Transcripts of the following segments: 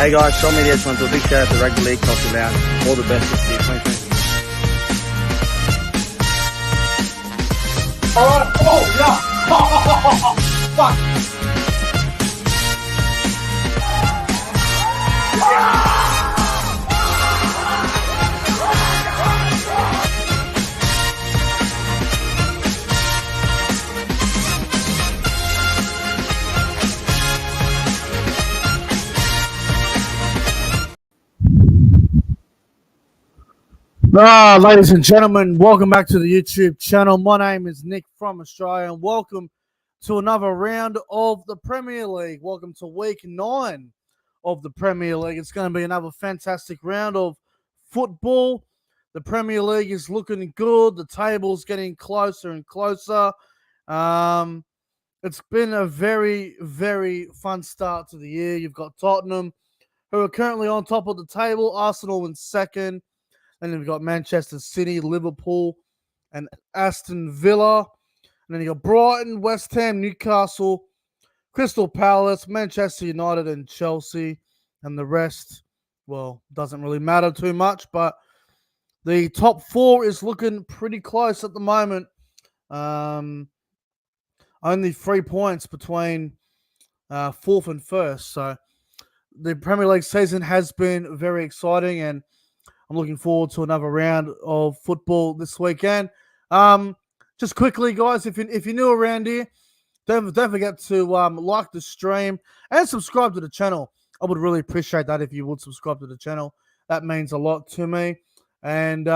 Hey guys, Sean Media just want to do a big shout out to Rugby League, Coffee Lounge. All the best this year, 2020. Alright, oh yeah! Fuck! Ladies and gentlemen, welcome back to the YouTube channel. My name is Nick from Australia, and welcome to another round of the Premier League. Welcome to week 9 of the Premier League. It's going to be another fantastic round of football. The Premier League is looking good. The table's getting closer and closer. It's been a very, very fun start to the year. You've got Tottenham, who are currently on top of the table. Arsenal in second. And then we've got Manchester City, Liverpool, and Aston Villa. And then you got Brighton, West Ham, Newcastle, Crystal Palace, Manchester United, and Chelsea. And the rest, well, doesn't really matter too much. But the top 4 is looking pretty close at the moment. Only 3 points between 4th and 1st. So the Premier League season has been very exciting, and I'm looking forward to another round of football this weekend. Just quickly, guys, if you're new around here, don't forget to like the stream and subscribe to the channel. I would really appreciate that if you would subscribe to the channel. That means a lot to me. And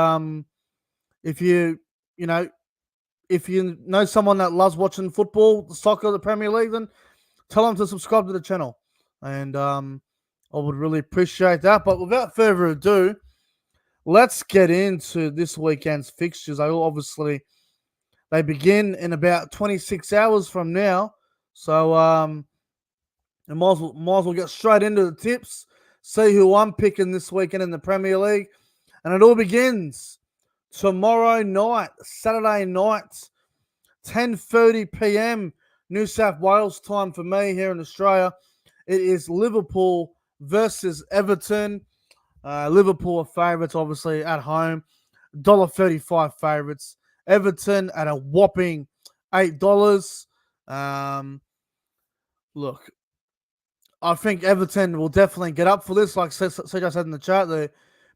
if you know someone that loves watching football, the soccer, the Premier League, then tell them to subscribe to the channel. And I would really appreciate that. But without further ado, let's get into this weekend's fixtures. Obviously, they begin in about 26 hours from now. So I might as well get straight into the tips, see who I'm picking this weekend in the Premier League. And it all begins tomorrow night, Saturday night, 10:30 p.m. New South Wales time for me here in Australia. It is Liverpool versus Everton. Liverpool are favourites, obviously, at home. $1.35 favourites. Everton at a whopping $8. Look, I think Everton will definitely get up for this. Like CJ said in the chat, the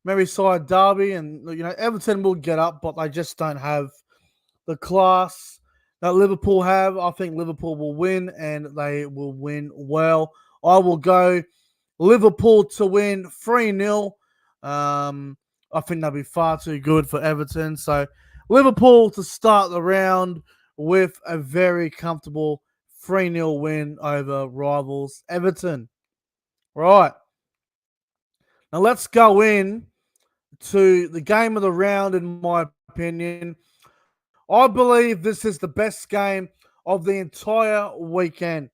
Merseyside derby, and Everton will get up, but they just don't have the class that Liverpool have. I think Liverpool will win, and they will win well. I will go Liverpool to win 3-0. I think they'll be far too good for Everton. So Liverpool to start the round with a very comfortable 3-0 win over rivals Everton. Right. Now let's go in to the game of the round, in my opinion. I believe this is the best game of the entire weekend.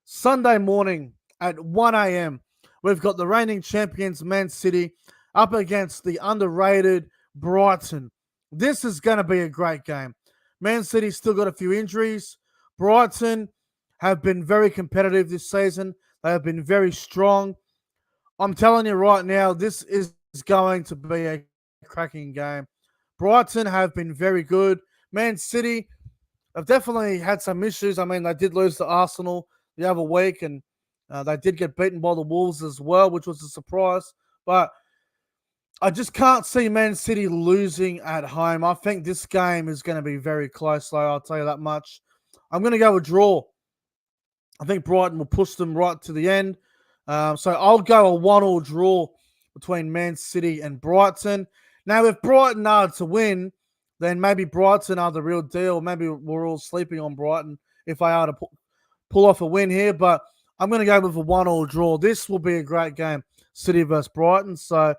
Sunday morning at 1 a.m., we've got the reigning champions, Man City, up against the underrated Brighton. This is going to be a great game. Man City still got a few injuries. Brighton have been very competitive this season. They have been very strong. I'm telling you right now, this is going to be a cracking game. Brighton have been very good. Man City have definitely had some issues. I mean, they did lose to Arsenal the other week, and they did get beaten by the Wolves as well, which was a surprise. But I just can't see Man City losing at home. I think this game is going to be very close, though. I'll tell you that much. I'm going to go with draw. I think Brighton will push them right to the end. So I'll go a 1-1 draw between Man City and Brighton. Now, if Brighton are to win, then maybe Brighton are the real deal. Maybe we're all sleeping on Brighton if they are to pull off a win here. But I'm going to go with a 1-1 draw. This will be a great game, City versus Brighton. So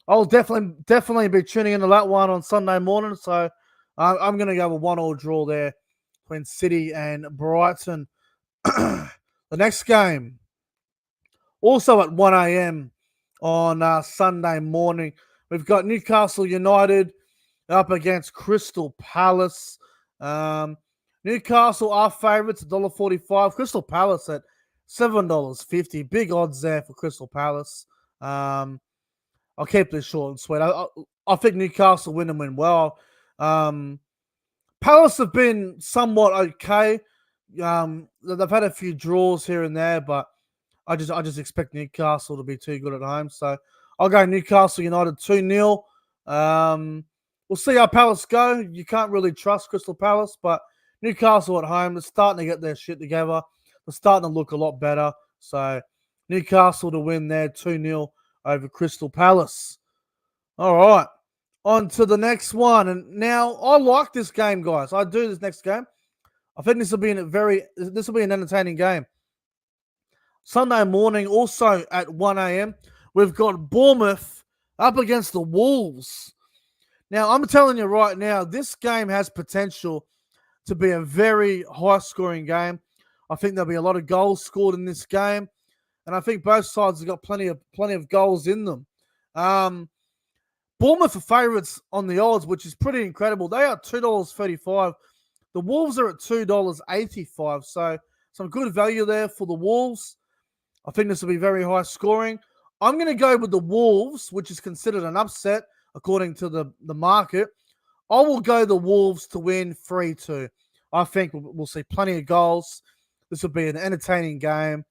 I'll definitely be tuning into that one on Sunday morning. So I'm going to go with 1-1 draw there between City and Brighton. The next game, also at 1 a.m. on Sunday morning, we've got Newcastle United up against Crystal Palace. Newcastle are favourites at $1.45. Crystal Palace at $7.50. Big odds there for Crystal Palace. I'll keep this short and sweet. I think Newcastle win and win well. Palace have been somewhat okay. They've had a few draws here and there, but I just expect Newcastle to be too good at home. So I'll go Newcastle United 2-0. We'll see how Palace go. You can't really trust Crystal Palace, but Newcastle at home, they're starting to get their shit together. They're starting to look a lot better. So Newcastle to win there 2-0 over Crystal Palace. All right. On to the next one. And now I like this game, guys. I do this next game. I think this will be an entertaining game. Sunday morning, also at 1 a.m., we've got Bournemouth up against the Wolves. Now, I'm telling you right now, this game has potential to be a very high-scoring game. I think there'll be a lot of goals scored in this game, and I think both sides have got plenty of goals in them. Bournemouth are favourites on the odds, which is pretty incredible. They are $2.35. The Wolves are at $2.85, so some good value there for the Wolves. I think this will be very high scoring. I'm going to go with the Wolves, which is considered an upset according to the market. I will go the Wolves to win 3-2. I think we'll see plenty of goals. This will be an entertaining game.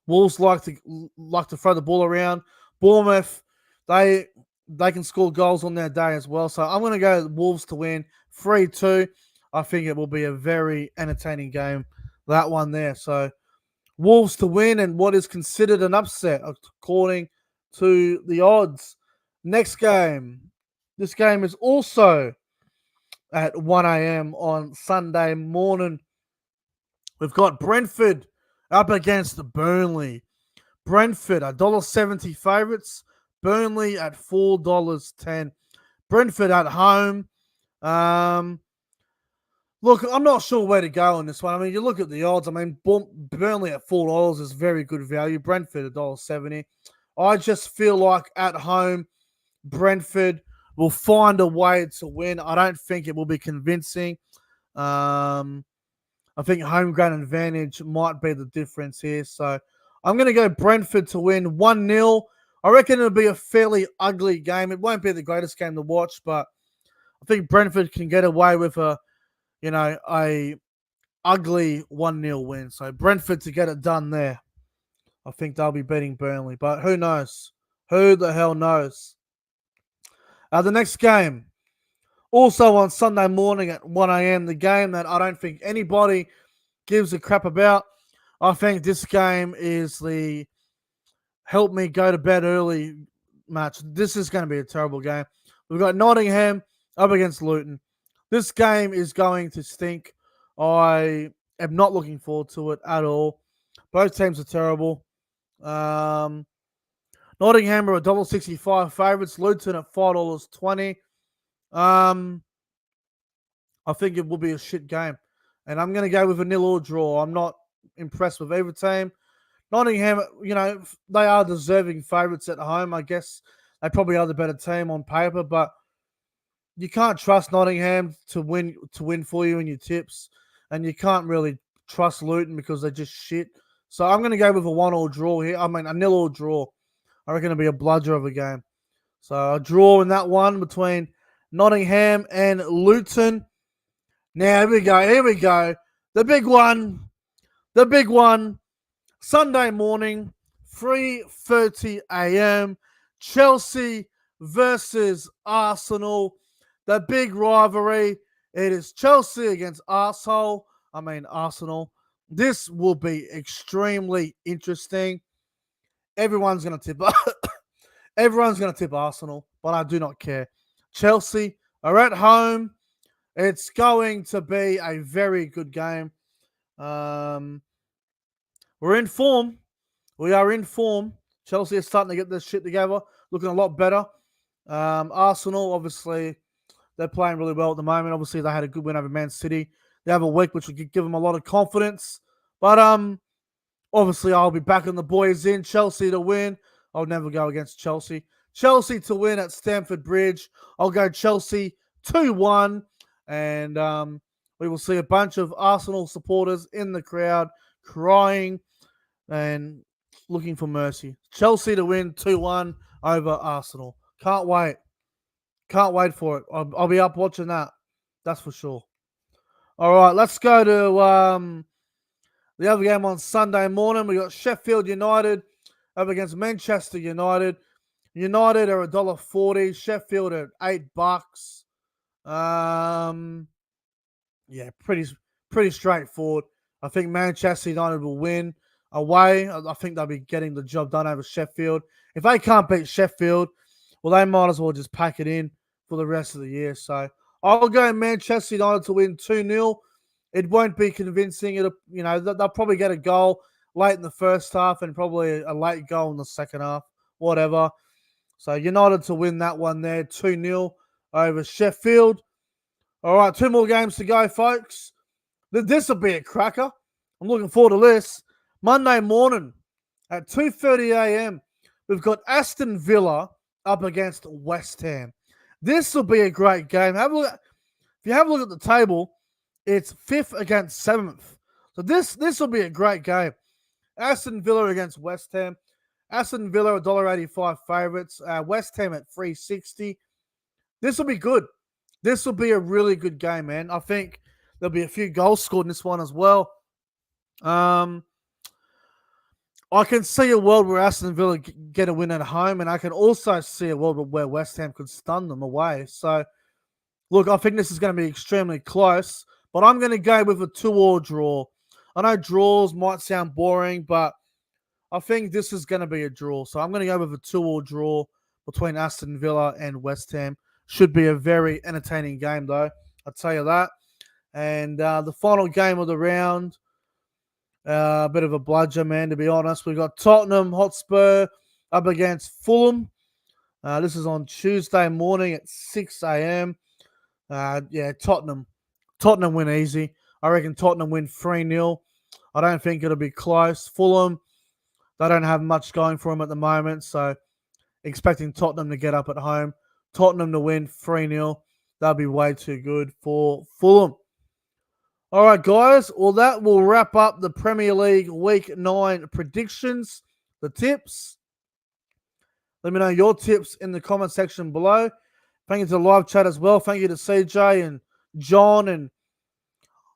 Wolves like to throw the ball around. Bournemouth, they can score goals on their day as well. So I'm going to go Wolves to win 3-2. I think it will be a very entertaining game, that one there. So Wolves to win and what is considered an upset according to the odds. Next game. This game is also at 1 a.m. on Sunday morning. We've got Brentford up against Burnley. Brentford, $1.70 favourites. Burnley at $4.10. Brentford at home. Look, I'm not sure where to go on this one. I mean, you look at the odds. I mean, Burnley at $4 is very good value. Brentford $1.70. I just feel like at home, Brentford will find a way to win. I don't think it will be convincing. I think home ground advantage might be the difference here. So I'm going to go Brentford to win 1-0. I reckon it'll be a fairly ugly game. It won't be the greatest game to watch, but I think Brentford can get away with a ugly 1-0 win. So Brentford to get it done there. I think they'll be beating Burnley, but who knows? Who the hell knows? The next game, also on Sunday morning at 1 a.m., the game that I don't think anybody gives a crap about. I think this game is the help me go to bed early match. This is going to be a terrible game. We've got Nottingham up against Luton. This game is going to stink. I am not looking forward to it at all. Both teams are terrible. Nottingham are $1.65 favourites. Luton at $5.20. I think it will be a shit game. And I'm going to go with a 0-0 draw. I'm not impressed with either team. Nottingham, they are deserving favourites at home. I guess they probably are the better team on paper, but you can't trust Nottingham to win for you in your tips, and you can't really trust Luton because they're just shit. So I'm going to go with a 1-1 draw here. I mean, a 0-0 draw. I reckon it'll be a bludger of a game. So a draw in that one between Nottingham and Luton. Now, here we go. The big one. Sunday morning, 3:30 a.m. Chelsea versus Arsenal. The big rivalry. It is Chelsea against Arsenal. This will be extremely interesting. Everyone's going to tip Arsenal, but I do not care. Chelsea are at home. It's going to be a very good game. We're in form. We are in form. Chelsea is starting to get this shit together, looking a lot better. Arsenal, obviously, they're playing really well at the moment. Obviously, they had a good win over Man City. They have a week which will give them a lot of confidence. But obviously, I'll be backing the boys in. Chelsea to win. I'll never go against Chelsea. Chelsea to win at Stamford Bridge. I'll go Chelsea 2-1. And we will see a bunch of Arsenal supporters in the crowd crying and looking for mercy. Chelsea to win 2-1 over Arsenal. Can't wait. Can't wait for it. I'll be up watching that. That's for sure. All right, let's go to the other game on Sunday morning. We got Sheffield United up against Manchester United. United are $1.40. Sheffield at $8. Yeah, pretty straightforward. I think Manchester United will win away. I think they'll be getting the job done over Sheffield. If they can't beat Sheffield, well, they might as well just pack it in for the rest of the year. So I'll go Manchester United to win 2-0. It won't be convincing. They'll probably get a goal late in the first half and probably a late goal in the second half, whatever. So United to win that one there, 2-0 over Sheffield. All right, 2 more games to go, folks. This will be a cracker. I'm looking forward to this. Monday morning at 2:30 a.m., we've got Aston Villa up against West Ham. This will be a great game. If you have a look at the table, it's 5th against 7th. So this will be a great game. Aston Villa against West Ham. Aston Villa $1.85 favourites. West Ham at $3.60. This will be good. This will be a really good game, man. I think there'll be a few goals scored in this one as well. I can see a world where Aston Villa get a win at home, and I can also see a world where West Ham could stun them away. So, look, I think this is going to be extremely close, but I'm going to go with a 2-2 draw. I know draws might sound boring, but I think this is going to be a draw. So I'm going to go with a 2-2 draw between Aston Villa and West Ham. Should be a very entertaining game, though. I'll tell you that. And the final game of the round, a bit of a bludger, man, to be honest. We've got Tottenham Hotspur up against Fulham. This is on Tuesday morning at 6 a.m. Tottenham win easy. I reckon Tottenham win 3-0. I don't think it'll be close. Fulham, they don't have much going for them at the moment, so expecting Tottenham to get up at home. Tottenham to win 3-0. That'll be way too good for Fulham. All right, guys. Well, that will wrap up the Premier League Week 9 predictions, the tips. Let me know your tips in the comment section below. Thank you to the live chat as well. Thank you to CJ and John and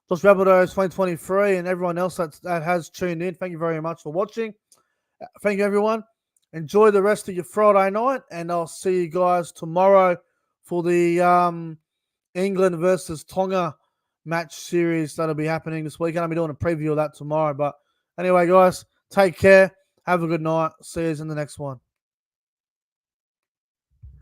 Josh Rapidos 2023 and everyone else that has tuned in. Thank you very much for watching. Thank you, everyone. Enjoy the rest of your Friday night, and I'll see you guys tomorrow for the England versus Tonga match series that'll be happening this weekend. I'll be doing a preview of that tomorrow. But anyway, guys, take care. Have a good night. See you in the next one.